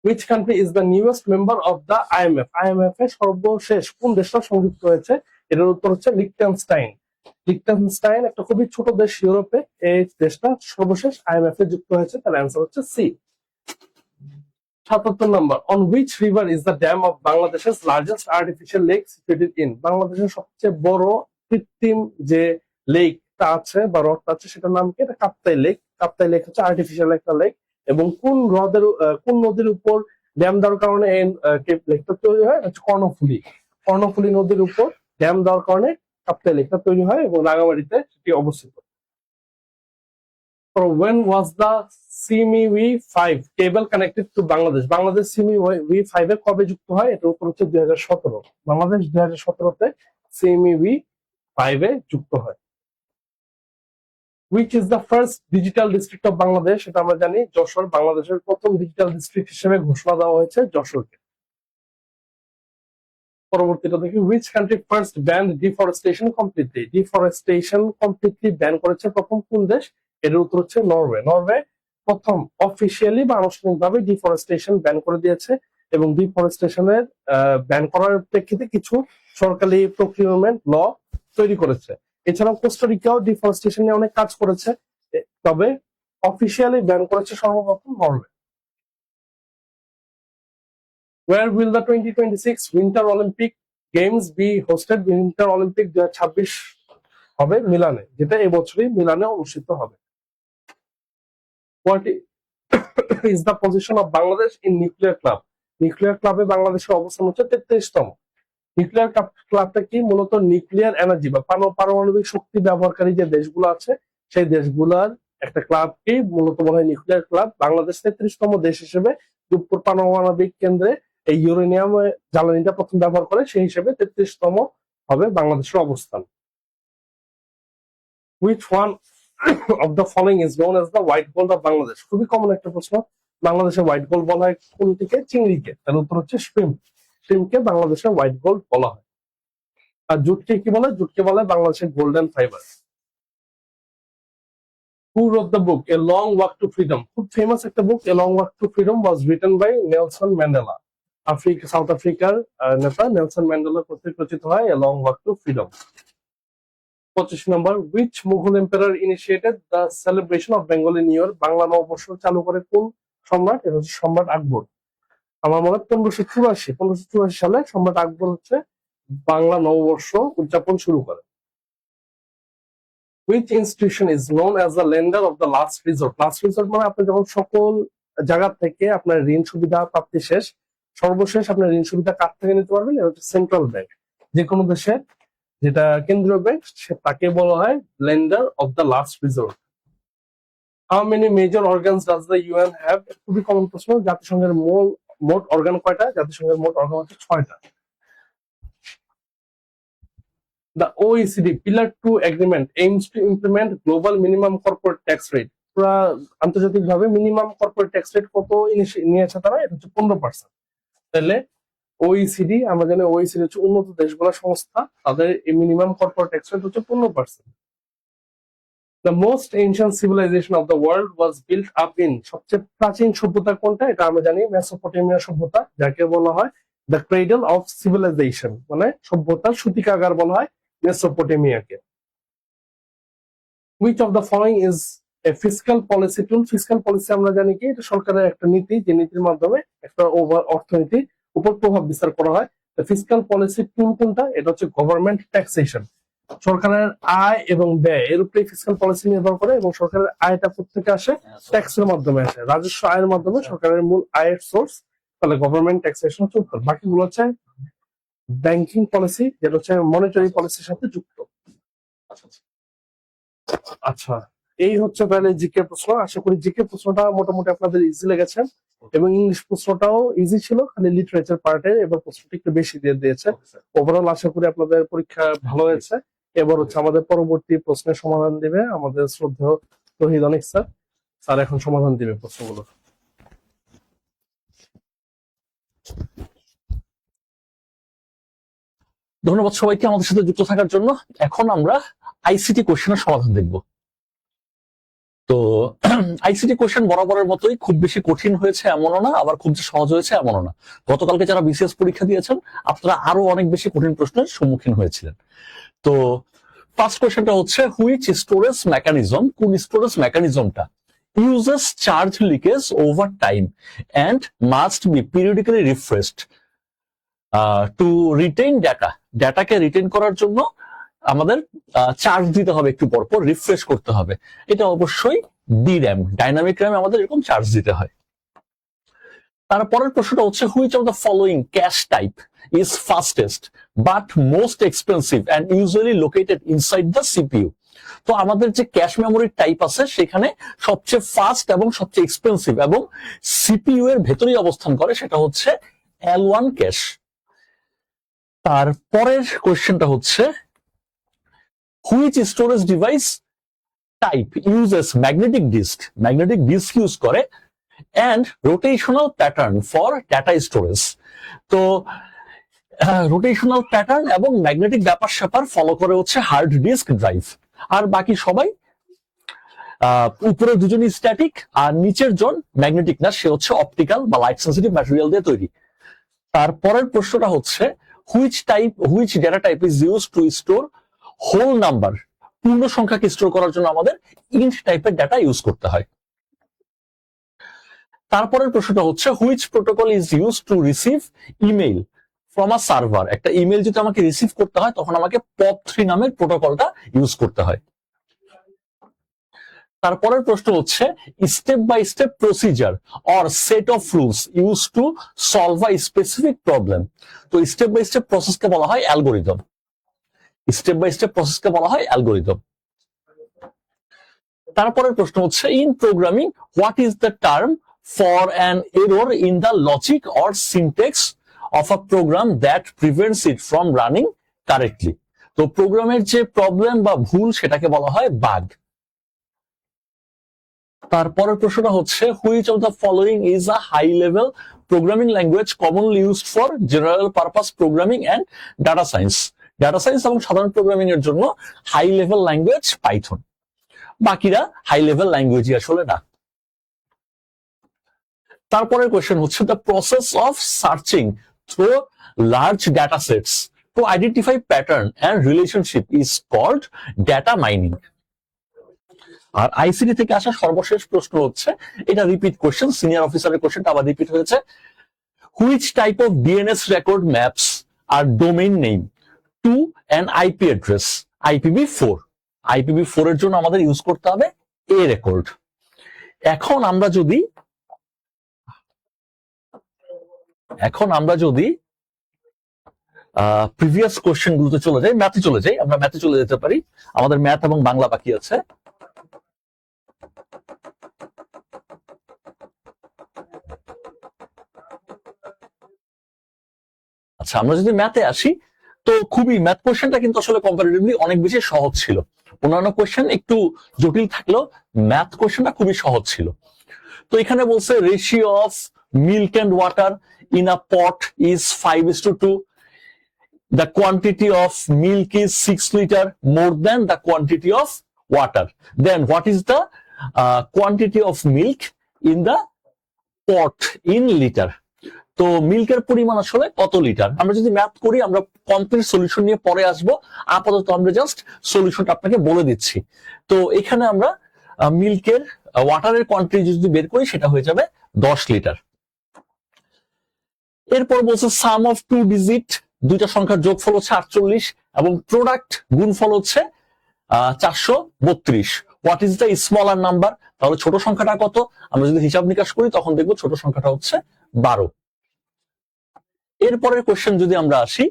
Which country is the newest member of the IMF? IMF এর সর্বশেষ কোন দেশটা সংযুক্ত হয়েছে? এটার উত্তর হচ্ছে লিখটেনস্টাইন। লিখটেনস্টাইন একটা খুবই ছোট দেশ ইউরোপে। এই দেশটা সর্বশেষ IMF এ যুক্ত হয়েছে। তার অ্যান্সার হচ্ছে C. 77 number, on which river is the dam of Bangladesh's largest artificial lake situated in? বাংলাদেশের সবচেয়ে বড় কৃত্রিম যে লেকটা আছে বা হ্রদটা আছে সেটার নাম কি? এটা কাপ্তাই লেক। কাপ্তাই লেক হচ্ছে আর্টিফিশিয়াল একটা লেক। এবং কোন নদীর উপর ড্যাম দেওয়ার কারণে এই লেকটা তৈরি হয়? হচ্ছে কর্ণফুলী। কর্ণফুলী নদীর উপর ড্যাম দেওয়ার কারণে কাপ্তাই লেকটা তৈরি হয় এবং রাঙামাটিতে সেটি অবস্থিত। When was the CME-V5 cable connected to Bangladesh? Bangladesh CME-V5 এ কবে যুক্ত হয়? এটা উত্তর হচ্ছে 2017। বাংলাদেশ 2017-তে CME-V5 এ যুক্ত হয়। Which is the first digital district of Bangladesh? এটা আমরা জানি যশোর। বাংলাদেশের প্রথম ডিজিটাল ডিস্ট্রিক্ট হিসেবে ঘোষণা দেওয়া হয়েছে যশোরকে। পরবর্তীটা দেখি, which country first banned deforestation completely? Deforestation completely ban করেছে প্রথম কোন দেশ? এর উত্তর হচ্ছে নরওয়ে। নরওয়ে প্রথম অফিসিয়ালি বা আনুষ্ঠানিকভাবে ডিফরেস্টেশন ব্যান করে দিয়েছে। এবং ডিফরেস্টেশনের ব্যান করার প্রেক্ষিতে কিছু সরকারি প্রকিউরমেন্ট ল তৈরি করেছে। এছাড়াও কোস্টারিকাও ডিফরেস্টেশন নিয়ে অনেক কাজ করেছে, তবে অফিসিয়ালি ব্যান করেছে সর্বপ্রথম Norway. Where will the 2026 Winter Olympic Games be hosted? Winter Olympic 2026 হবে মিলানে, যেটা এবছরই মিলানে অনুষ্ঠিত হবে। What is the position of Bangladesh in nuclear club? Nuclear ক্লাবে বাংলাদেশের অবস্থান হচ্ছে 33তম। নিউক্লিয়ার ক্লাবটা কি? মূলত নিউক্লিয়ার এনার্জি বা পারমাণবিক শক্তি ব্যবহারকারী যে দেশগুলো আছে সেই দেশগুলার একটা ক্লাবকেই মূলত বলা হয় নিউক্লিয়ার ক্লাব। বাংলাদেশ 33তম দেশ হিসেবে রূপপুর পারমাণবিক কেন্দ্রে এই ইউরেনিয়াম জ্বালানিটা প্রথম ব্যবহার করে, সেই হিসেবে 33তম হবে বাংলাদেশের অবস্থান। Which one of the following is known as the white gold of Bangladesh? খুবই কমন একটা প্রশ্ন। বাংলাদেশের হোয়াইট গোল্ড বলা হয় কোনটিকে? চিংড়িকে। তার উত্তর হচ্ছে শ্রিম্প। শ্রিম্পকে বাংলাদেশের হোয়াইট গোল্ড বলা হয়। আর জুটকে কি বলে? জুটকে বলে বাংলাদেশের golden fibre. Who wrote the book A Long Walk to Freedom? খুব ফেমাস একটা বুক। A Long Walk to Freedom was written by Nelson Mandela. South আফ্রিকার নেতা নেলসন ম্যান্ডেলা কর্তৃক রচিত হয় A Long Walk to Freedom। 25 number, which Mughal emperor initiated the celebration of Bengali New Year? Bangla নববর্ষ চালু করে কোন সম্রাট? এটা হচ্ছে সম্রাট আকবর। আমার মনে হয় 1584 সালে সম্রাট আকবর হচ্ছে বাংলা নববর্ষ উদযাপন শুরু করে। Which institution is known as the lender of the last resort? Last resort মানে আপনি যখন সকল জায়গা থেকে আপনার ঋণ সুবিধা প্রাপ্তি শেষ, সর্বশেষ আপনার ঋণ সুবিধা কার থেকে নিতে পারবেন? এটা হচ্ছে সেন্ট্রাল ব্যাংক। যে কোনো দেশের যেটা কেন্দ্রীয় ব্যাংক, তাকে বলা হয় lender of the last resort. How many major organs does the UN have? খুবই কমন প্রশ্ন। জাতিসংঘের মোট অর্গান কয়টা? জাতিসংঘের মোট অর্গান হচ্ছে 6টা। The OECD Pillar 2 Agreement aims to implement global minimum corporate tax rate. পুরা আন্তর্জাতিকভাবে মিনিমাম কর্পোরেট ট্যাক্স রেট কত নিয়েছে তারা? এটা হচ্ছে 15%। তাহলে OECD, আমরা জানি OECD হচ্ছে উন্নত দেশগুলোর সংস্থা, তাদের এই মিনিমাম কর্পোরেট ট্যাক্স রেট হচ্ছে 15%। The most ancient civilization of the world was built up in, সবচেয়ে প্রাচীন সভ্যতা কোনটা? এটা আমরা জানি মেসোপটেমিয়া সভ্যতা, যাকে বলা হয় দ্য ক্রেডল অফ সিভিলাইজেশন, মানে সভ্যতার সূতিকাগার বলা হয় মেসোপটেমিয়াকে। Which of the following is a fiscal policy tool? Fiscal policy আমরা জানি কি? এটা সরকারের একটা নীতি, যে নীতির মাধ্যমে একটা অর্থনীতির উপর প্রভাব বিস্তার করা হয়। ফিসক্যাল পলিসি টুল কোনটা? এটা হচ্ছে গভর্নমেন্ট ট্যাক্সেশন। সরকারের আয় এবং ব্যয় এর উপরে ফিসক্যাল পলিসি নির্ভর করে, এবং সরকারের আয়টা থেকে আসে ট্যাক্সের মাধ্যমে আসে, রাজস্ব আয়ের মাধ্যমে সরকারের মূল আয়ের সোর্স, তাহলে গভর্নমেন্ট ট্যাক্সেশন হচ্ছে উত্তর। বাকিগুলো হচ্ছে ব্যাংকিং পলিসি, যেটা হচ্ছে মনিটারি পলিসির সাথে যুক্ত। আচ্ছা, এই হচ্ছে তাহলে জিকে প্রশ্ন। আশা করি জিকে প্রশ্নটা মোটামুটি আপনাদের ইজি লেগেছে, এবং ইংলিশ প্রশ্নটাও ইজি ছিল, খালি লিটারেচার পার্টে এবার প্রশ্নটা একটু বেশি দিয়ে দিয়েছে। ওভারঅল আশা করি আপনাদের পরীক্ষা ভালো হয়েছে। এবার হচ্ছে আমাদের পরবর্তী প্রশ্নের সমাধান দিবে আমাদের শ্রদ্ধেয় তহিদ অনিক স্যার। স্যার এখন সমাধান দিবে প্রশ্নগুলো। ধন্যবাদ সবাইকে আমাদের সাথে যুক্ত থাকার জন্য। এখন আমরা আইসিটি কোশ্চেনের সমাধান দেখব। তো আইসিটি কোশ্চেন বরাবরের মতোই খুব বেশি কঠিন হয়েছে এমনও না, আবার খুব যে সহজ হয়েছে এমনও না। গতকালকে যারা বিসিএস পরীক্ষা দিয়েছেন আপনারা আরো অনেক বেশি কঠিন প্রশ্নের সম্মুখীন হয়েছিলেন। তো ফার্স্ট কোশ্চেনটা হচ্ছে, হুইচ স্টোরেজ মেকানিজম, কোন storage মেকানিজমটা uses charge leakage over time and must be periodically refreshed to retain data? ডাটাকে রিটেইন করার জন্য আমাদের চার্জ দিতে হবে, একটু পর পর রিফ্রেশ করতে হবে। এটা অবশ্যই DRAM, ডাইনামিক র্যাম আমাদের এরকম চার্জ দিতে হয়। তারপরের প্রশ্নটা হচ্ছে, which of the following cash type is fastest but most expensive and usually located inside the CPU? তো আমাদের যে ক্যাশ মেমোরির টাইপ আছে সেখানে সবচেয়ে ফাস্ট এবং সবচেয়ে এক্সপেন্সিভ এবং সিপিইউ এর ভেতরেই অবস্থান করে, সেটা হচ্ছে L1 ক্যাশ। তারপরের কোয়েশ্চেনটা হচ্ছে, which storage device type uses magnetic disk use করে and rotational pattern for data storage? তো রোটেশনাল প্যাটার্ন এবং ম্যাগনেটিক ব্যাপার স্যাপার ফলো করে হচ্ছে হার্ড ডিস্ক ড্রাইভ। আর বাকি সবাই উপরে দুজনই স্ট্যাটিক, আর নিচের জন ম্যাগনেটিক না, সে হচ্ছে অপটিক্যাল বা লাইট সেন্সিটিভ ম্যাটেরিয়াল দিয়ে তৈরি। তারপরের প্রশ্নটা হচ্ছে which data type is use to store whole number, পূর্ণ সংখ্যাকে স্টোর করার জন্য আমাদের ইন্ট টাইপের ডেটা ইউজ করতে হয়। তারপরের প্রশ্নটা হচ্ছে which protocol is use to receive email from a server, একটা ইমেল যদি আমাকে রিসিভ করতে হয় তখন আমাকে POP3 নামের প্রোটোকলটা ইউজ করতে হয়। তারপরের প্রশ্ন হচ্ছে step by step procedure or set of rules use to solve a specific problem. তো স্টেপ বাই স্টেপ প্রসেসকে বলা হয় অ্যালগোরিদম। স্টেপ বাই স্টেপ প্রসেসকে বলা হয় অ্যালগোরিদম। তারপরের প্রশ্ন হচ্ছে in programming what is the term for an error in the logic or syntax of a program that prevents it from running correctly. তো প্রোগ্রামের যে প্রবলেম বা ভুল সেটাকে বলা হয় বাগ। তারপরের প্রশ্নটা হচ্ছে which of the following is a high level programming language commonly used for general purpose programming and data science. Data science এবং সাধারণ প্রোগ্রামিং এর জন্য হাই লেভেল ল্যাঙ্গুয়েজ পাইথন, বাকিরা হাই লেভেল ল্যাঙ্গুয়েজই আসলে না। তারপরের কোয়েশ্চেন হচ্ছে the process of searching through large data sets to identify pattern and relationship is called data mining. আর আইসিডি থেকে আসা সর্বশেষ প্রশ্ন হচ্ছে, এটা রিপিট কোয়েশ্চেন, সিনিয়র অফিসারের কোয়েশ্চেনটা আবার রিপিট হয়েছে, which type of DNS record maps a domain name to an IP address IPv4। IPv4 এর জন্য আমাদের ইউজ করতে হবে এ রেকর্ড। এখন আমরা যদি প্রিভিয়াস কোয়েশ্চেন গুলোতে চলে যাই, আমরা ম্যাথে চলে যেতে পারি। আমাদের ম্যাথ এবং বাংলা বাকি আছে। আচ্ছা, আমরা যদি ম্যাথে আসি তো খুবই ম্যাথ কোয়েশ্চেনটা কিন্তু আসলে কম্পারেটিভলি অনেক বেশি সহজ ছিল। অন্যান্য কোয়েশ্চেন একটু জটিল থাকলেও ম্যাথ কোয়েশ্চেনটা খুবই সহজ ছিল। তো এখানে বলছে ratio of milk and water in a pot is 5:2, the quantity of milk is 6 liter more than the quantity of water, then what is the quantity of milk in the pot in liter? তো মিল্কের পরিমাণ আসলে কত litre? আমরা যদি math করি, আমরা complete solution নিয়ে পরে আসবো, আপাতত আমরা জাস্ট সলিউশনটা আপনাকে বলে দিচ্ছি। তো এখানে আমরা মিল্কের ওয়াটারের কোয়ান্টিটি যদি বের করি সেটা হয়ে যাবে 10 লিটার। এরপর বলছে সাম অফ 2 ডিজিট, দুইটা সংখ্যার যোগফল হচ্ছে 48 এবং প্রোডাক্ট গুণফল হচ্ছে 432। What is the smaller number? তাহলে ছোট সংখ্যাটা কত? আমরা যদি হিসাব নিকাশ করি তখন দেখবো ছোট সংখ্যাটা হচ্ছে 12। এরপরের কোশ্চেন যদি আমরা আসি,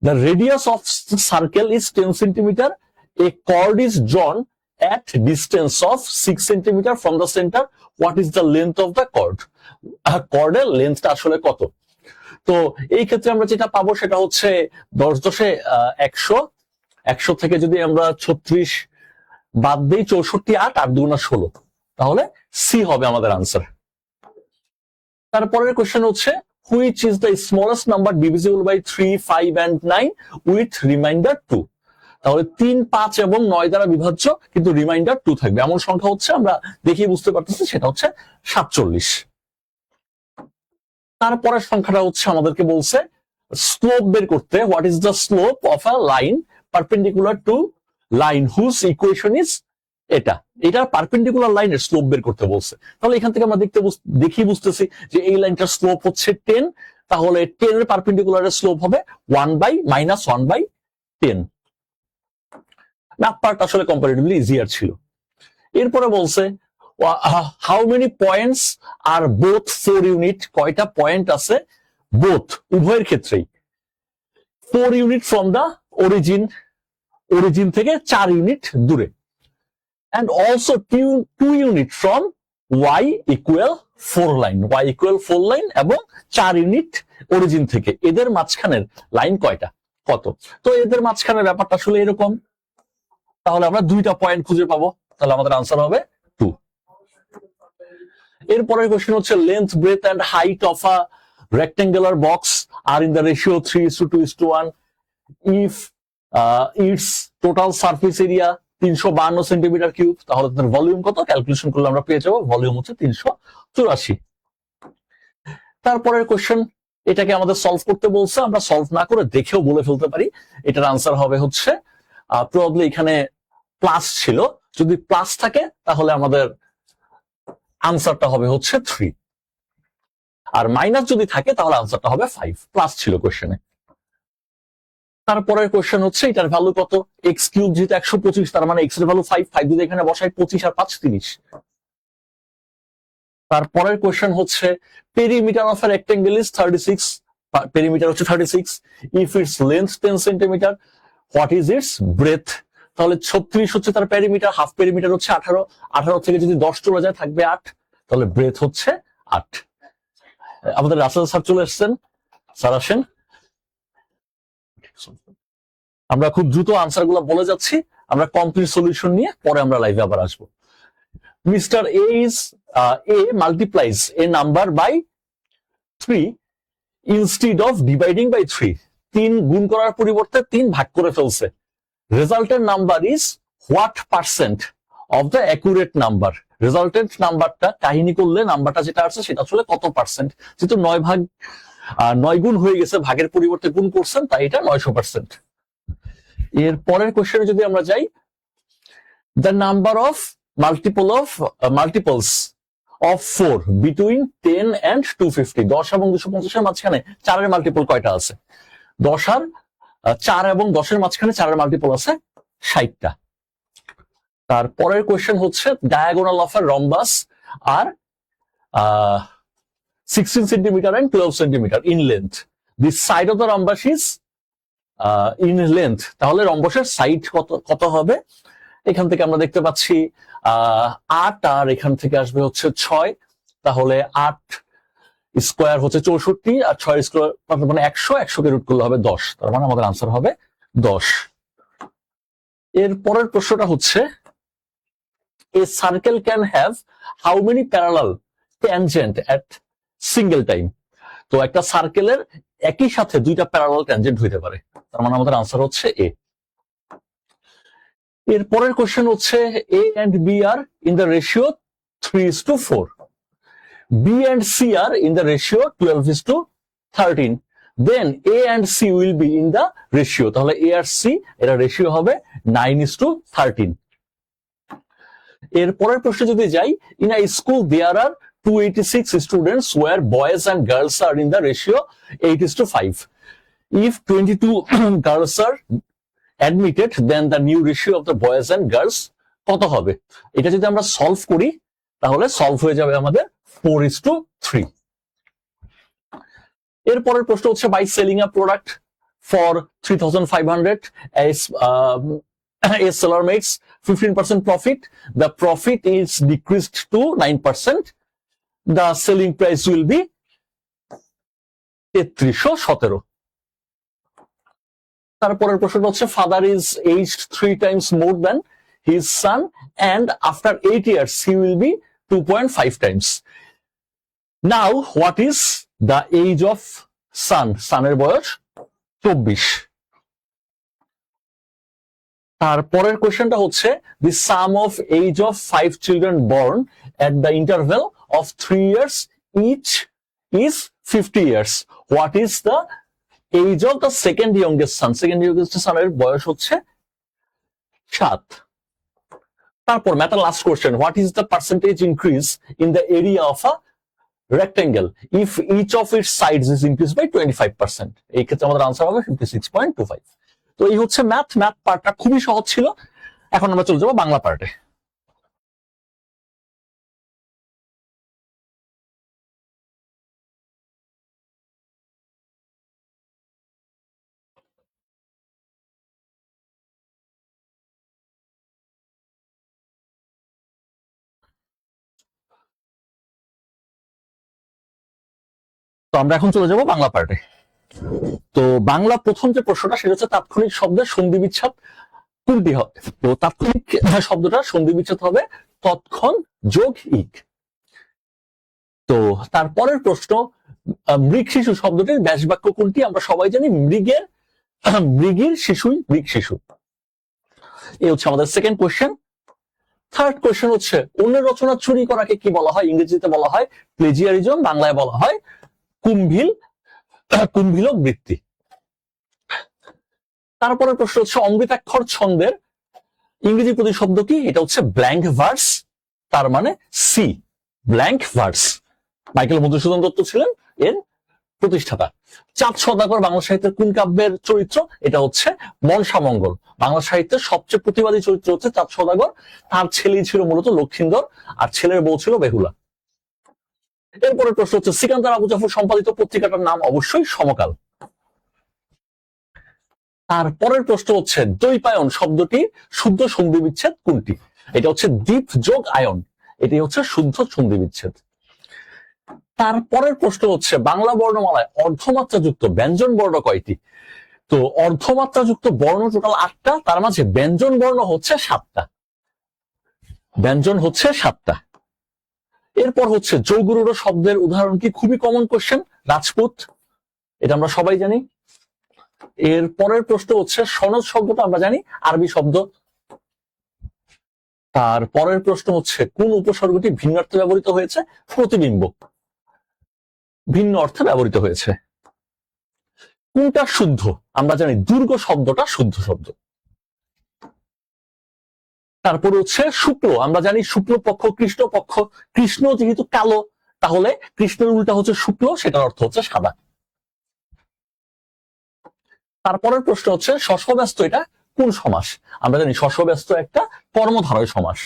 the radius of the circle is 10 centimeter, a chord is drawn at distance of 6 centimeter from the center, what is the length of the chord? কর্ডের লেন্থটা আসলে কত? তো এই ক্ষেত্রে আমরা যেটা পাবো সেটা হচ্ছে 10×100 থেকে যদি আমরা 36 বাদ দেই 64, 8 8 2 16, তাহলে সি হবে আমাদের আনসার। তারপরের কোশ্চেন হচ্ছে which is the smallest number divisible by 3, 5 and 9 with remainder 2? তাহলে 3, 5 এবং 9 দ্বারা বিভাজ্য কিন্তু রিমাইন্ডার 2 থাকবে এমন সংখ্যা হচ্ছে, আমরা দেখিয়ে বুঝতে পারতেছি সেটা হচ্ছে 47। তারপরের সংখ্যাটা হচ্ছে আমাদেরকে বলছে স্লোপ বের করতে, what is the slope of a line perpendicular to line whose equation is এটা পারপেন্ডিকুলার লাইনের স্লোপ বের করতে বলছে। তাহলে এখান থেকে আমরা দেখিয়ে বুঝতেছি যে এই লাইনটার স্লোপ হচ্ছে 10, তাহলে 10 এর পারপেন্ডিকুলারের স্লোপ হবে 1/-1/10। ম্যাথ পার্ট আসলে কম্পারেটিভলি ইজিয়ার ছিল। এরপরে বলছে how many points are both 4 unit, কয়টা পয়েন্ট আছে বোথ উভয়ের ক্ষেত্রেই 4 ইউনিট ফ্রম দা অরিজিন থেকে 4 ইউনিট দূরে, and also 2 unit from y equal 4 line এবং 4 ইউনিট অরিজিন থেকে, এদের মাঝখানের লাইন কয়টা, কত? তো এদের মাঝখানের ব্যাপারটা আসলে এরকম, তাহলে আমরা 2টা পয়েন্ট খুঁজে পাবো, তাহলে আমাদের আনসার হবে 2। এরপরের কোশ্চেন হচ্ছে length, breadth and height of a rectangular box are in the ratio 3:2:1 if its total surface area 352 centimetre cube, তাহলে তার ভলিউম কত? ক্যালকুলেশন করলে আমরা পেয়ে যাবো ভলিউম হচ্ছে 384। তারপরের কোয়েশ্চেন, এটাকে আমাদের সলভ করতে বলছে, আমরা সলভ না করে দেখেও বলে ফেলতে পারি। এটার আনসার হবে হচ্ছে প্রবাবলি এখানে প্লাস ছিল, যদি প্লাস থাকে তাহলে আমাদের আনসারটা হবে হচ্ছে 3, আর মাইনাস যদি থাকে তাহলে আনসারটা হবে 5, প্লাস ছিল কোয়েশ্চেনে। তারপরের কোয়েশ্চেন হচ্ছে এটার ভ্যালু কত, এক্স কিউব যেহেতু 125, তার মানে এক্স এর ভ্যালু 5, 5 যদি এখানে বসাই 25 আর 5 30। তারপরের কোয়েশ্চেন হচ্ছে perimeter of a rectangle is 36, perimeter হচ্ছে 36, if its length 10 centimetre, what is its breadth. তাহলে 36 হচ্ছে তার পেরিমিটার, হাফ পেরিমিটার হচ্ছে 18, 18 থেকে যদি 10 চলে যায় থাকবে 8, তাহলে ব্রেথ হচ্ছে 8। আমাদের রাসেল স্যার চলে এসেছেন, স্যার আসেন। আমরা খুব দ্রুত আনসার গুলো বলে যাচ্ছি, আমরা কমপ্লিট সলিউশন নিয়ে পরে আমরা লাইভে আবার আসবো। Mister A is a multiplies a number by 3 instead of dividing by 3, 3 গুণ করার পরিবর্তে 3 ভাগ করে ফেলছে। Resultant number is what percent of the accurate number. Resultant নাম্বারটা কাহিনী করলে নাম্বারটা যেটা আছে সেটা আসলে কত পার্সেন্ট, যেহেতু 9 গুণ হয়ে গেছে, ভাগের পরিবর্তে গুণ করছেন, তাই এটা 900%। এর পরের কোশ্চেনে যদি আমরা যাই, the number of multiples of 4 between 10 and 250, 10 এবং 250 এর মাঝখানে 4 এর মাল্টিপল কয়টা আছে? 4 এবং 10 এর মাঝখানে 4 এর মাল্টিপল আছে 60টা। তারপরের কোয়েশ্চেন হচ্ছে diagonal of a rhombus are 16 centimetre and 12 centimetre in length, the side of the rhombus is in length, তাহলে রম্বসের সাইড কত হবে? এখান থেকে আমরা দেখতে পাচ্ছি 8, আর এখান থেকে আসবে হচ্ছে 6, তাহলে 8 স্কোয়ার হচ্ছে 64, আর 6 স্কোয়ার মানে 100 কে রুট করলে হবে 10, তার মানে আমাদের আনসার হবে 10। এর পরের প্রশ্নটা হচ্ছে এ circle can have how many parallel tangent at single time. তো একটা সার্কেলের একই সাথে 2টা প্যারালাল ট্যানজেন্ট হইতে পারে, তার মানে আমাদের আনসার হচ্ছে এ। এর পরের কোশ্চেন হচ্ছে A and B are in the ratio 3:4, B and C are in the ratio 12:13, then A and C will be in the ratio, তাহলে এ আর সি এর রেশিও হবে 9:13। এর পরের প্রশ্নে যদি যাই, in a school there are 286 students were boys and girls are in the ratio 8:5, if 22 girls are admitted, then the new ratio of the boys and girls কত হবে? এটা যদি আমরা সলভ করি তাহলে সলভ হয়ে যাবে আমাদের 4:3। এরপরের প্রশ্ন হচ্ছে by selling a product for 3,500, a seller makes 15% profit, the profit is decreased to 9%, the selling price will be 3317। তারপরের প্রশ্নটা হচ্ছে father is aged 3 times more than his son and after 8 years he will be 2.5 times. Now what is the age of son? সানের বয়স 24। তারপরের কোশ্চেনটা হচ্ছে the sum of age of 5 children born at the interval of 3 years each is 50 years. What is the age of the second youngest son? Second youngest son এর বয়স হচ্ছে 7। তারপর ম্যাথের last question, what is the percentage increase in the area of a rectangle if each of its sides is increased by 25%? এই ক্ষেত্রে আমাদের answer হবে 56.25। তো এই হচ্ছে ম্যাথ পার্টটা খুবই সহজ ছিল। এখন আমরা চলে যাবো বাংলা পার্টে। তো আমরা এখন চলে যাব বাংলা পার্টে। তো বাংলা প্রথম যে প্রশ্নটা সেটা হচ্ছে তাৎক্ষণিক শব্দের সন্ধি বিচ্ছেদ কোনটি হবে? তো তাৎক্ষণিক শব্দটা সন্ধি বিচ্ছেদ হবে তৎক্ষণ যোগ ইক। তো তারপরের প্রশ্ন, মৃগ শিশু শব্দটির ব্যাস বাক্য কোনটি? আমরা সবাই জানি মৃগীর শিশুই মৃগ শিশু। এই হচ্ছে আমাদের সেকেন্ড কোয়েশ্চেন। থার্ড কোয়েশ্চেন হচ্ছে অন্যের রচনা চুরি করাকে কি বলা হয়? ইংরেজিতে বলা হয় প্লেজিয়ারিজম, বাংলায় বলা হয় কুম্ভিলক বৃত্তি। তারপরে প্রশ্ন হচ্ছে অমৃতাক্ষর ছন্দের ইংরেজি প্রতিশব্দ কি? এটা হচ্ছে ব্ল্যাঙ্ক ভার্স, তার মানে C, blank verse. Michael Madhusudan Dutta ছিলেন এর প্রতিষ্ঠাতা। চাঁদ সওদাগর বাংলা সাহিত্যের কোন কাব্যের চরিত্র? এটা হচ্ছে মনসামঙ্গল। বাংলা সাহিত্যের সবচেয়ে প্রতিবাদী চরিত্র হচ্ছে চাঁদ সওদাগর। তার ছেলেই ছিল মূলত লক্ষিন্দর, আর ছেলের বউ ছিল বেহুলা। এরপরে প্রশ্ন হচ্ছে সিকান্দার আবু জাফর সম্পাদিত পত্রিকাটার নাম অবশ্যই সমকাল। তারপরের প্রশ্ন হচ্ছে দ্বৈপায়ন শব্দটি শুদ্ধ সন্ধি বিচ্ছেদ কোনটি? এটা হচ্ছে দ্বীপ যোগ আয়ন, এটি হচ্ছে শুদ্ধ সন্ধি বিচ্ছেদ। তারপরের প্রশ্ন হচ্ছে বাংলা বর্ণমালায় অর্ধমাত্রা যুক্ত ব্যঞ্জন বর্ণ কয়টি? তো অর্ধমাত্রা যুক্ত বর্ণ টোটাল 8টা, তার মাঝে ব্যঞ্জন বর্ণ হচ্ছে 7টা। ব্যঞ্জন হচ্ছে 7টা। এরপর হচ্ছে যৌগুরুড় শব্দের উদাহরণ কি? খুবই কমন কোশ্চেন, রাজপুত, এটা আমরা সবাই জানি। এর পরের প্রশ্ন হচ্ছে সনদ শব্দটা আমরা জানি আরবি শব্দ। তার পরের প্রশ্ন হচ্ছে কোন উপসর্গটি ভিন্ন অর্থে ব্যবহৃত হয়েছে? প্রতিবিম্ব, ভিন্ন অর্থে ব্যবহৃত হয়েছে। কোনটা শুদ্ধ? আমরা জানি দুর্গ শব্দটা শুদ্ধ শব্দ। তারপরে হচ্ছে শুক্ল, আমরা জানি শুক্লপক্ষ কৃষ্ণ পক্ষ, কৃষ্ণ যেহেতু কালো তাহলে কৃষ্ণের উল্টা হচ্ছে শুক্ল, সেটার অর্থ হচ্ছে সাদা। তারপরের প্রশ্ন হচ্ছে শশব্যস্ত এটা কোন সমাস? আমরা জানি শশব্যস্ত একটা কর্মধারয় সমাস।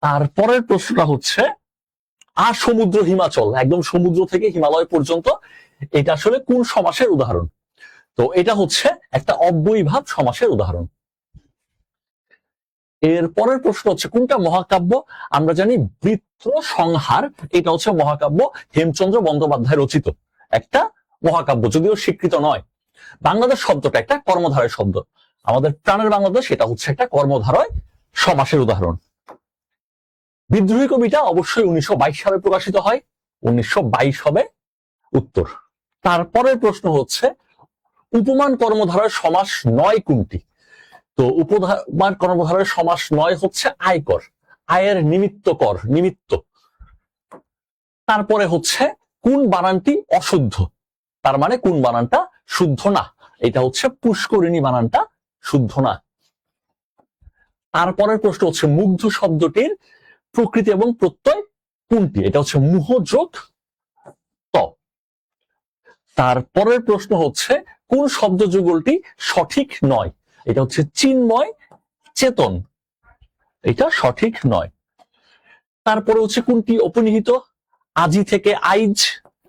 তারপরের প্রশ্নটা হচ্ছে আর সমুদ্র হিমাচল, একদম সমুদ্র থেকে হিমালয় পর্যন্ত, এটা আসলে কোন সমাসের উদাহরণ? তো এটা হচ্ছে একটা অব্যয়ীভাব সমাসের উদাহরণ। এর পরের প্রশ্ন হচ্ছে কোনটা মহাকাব্য? আমরা জানি বৃত্র সংহার, এটা হচ্ছে মহাকাব্য, হেমচন্দ্র বন্দ্যোপাধ্যায় রচিত একটা মহাকাব্য, যদিও স্বীকৃত নয়। বাংলাদেশ শব্দটা একটা কর্মধারয় শব্দ, আমাদের প্রাণের বাংলাদেশ এটা হচ্ছে একটা কর্মধারয় সমাসের উদাহরণ। বিদ্রোহী কবিতা অবশ্যই 1922 সালে প্রকাশিত হয়, 1922 হবে উত্তর। তারপরের প্রশ্ন হচ্ছে উপমান কর্মধারয় সমাস নয় কোনটি? তো উপমান কর্মধারয় সমাস নয় হচ্ছে আয়কর, আয়ের নিমিত্ত কর, নিমিত্ত। তারপরে হচ্ছে কোন বানানটি অশুদ্ধ? তার মানে কোন বানানটা শুদ্ধ না? এটা হচ্ছে পুষ্করিণী বানানটা শুদ্ধ না। তারপরের প্রশ্ন হচ্ছে মুগ্ধ শব্দটির প্রকৃতি এবং প্রত্যয় কোনটি? এটা হচ্ছে মুহ যোগ ত। তারপরের প্রশ্ন হচ্ছে কোন শব্দ যুগলটি সঠিক নয়? এটা হচ্ছে চিন্ময় চেতন, এটা সঠিক নয়। তারপরে হচ্ছে কোনটি অপনিহিত? আজি থেকে আইজ,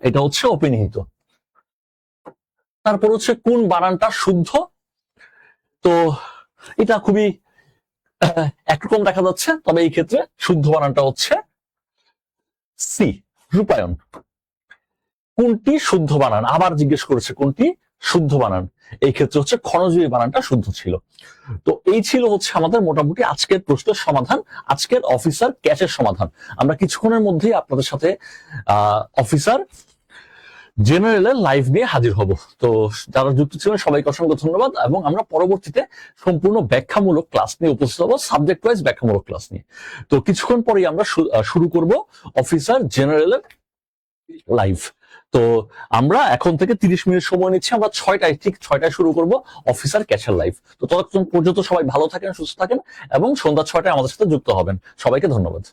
এটা হচ্ছে অপনিহিত। তারপর হচ্ছে কোন বানানটা শুদ্ধ? তো এটা খুবই একরকম দেখা যাচ্ছে, তবে এই ক্ষেত্রে শুদ্ধ বানানটা হচ্ছে সি, রূপায়ণ। কোনটি শুদ্ধ বানান? আবার জিজ্ঞেস করেছে কোনটি শুদ্ধ বানান, এই ক্ষেত্রে হচ্ছে ক্ষণজীবী বানানটা শুদ্ধ ছিল। তো এই ছিল হচ্ছে আমাদের মোটামুটি আজকের প্রশ্নের সমাধান, আজকের অফিসার ক্যাশের সমাধান। আমরা কিছুক্ষণের মধ্যেই আপনাদের সাথে অফিসার জেনারেলের লাইভ নিয়ে হাজির হব। তো যারা যুক্ত ছিলেন সবাইকে অসংখ্য ধন্যবাদ, এবং আমরা পরবর্তীতে সম্পূর্ণ ব্যাখ্যামূলক ক্লাস নিয়ে উপস্থিত হবো, সাবজেক্ট ওয়াইজ ব্যাখ্যামূলক ক্লাস নিয়ে। তো কিছুক্ষণ পরেই আমরা শুরু করব অফিসার জেনারেলের লাইভ। তো আমরা এখন থেকে 30 মিনিট সময় নিচ্ছি, আমরা 6টায় ঠিক 6টায় শুরু করব অফিসার ক্যাশের লাইভ। তো ততক্ষণ পর্যন্ত সবাই ভালো থাকেন, সুস্থ থাকেন, এবং সন্ধ্যা 6টায় আমাদের সাথে যুক্ত হবেন। সবাইকে ধন্যবাদ।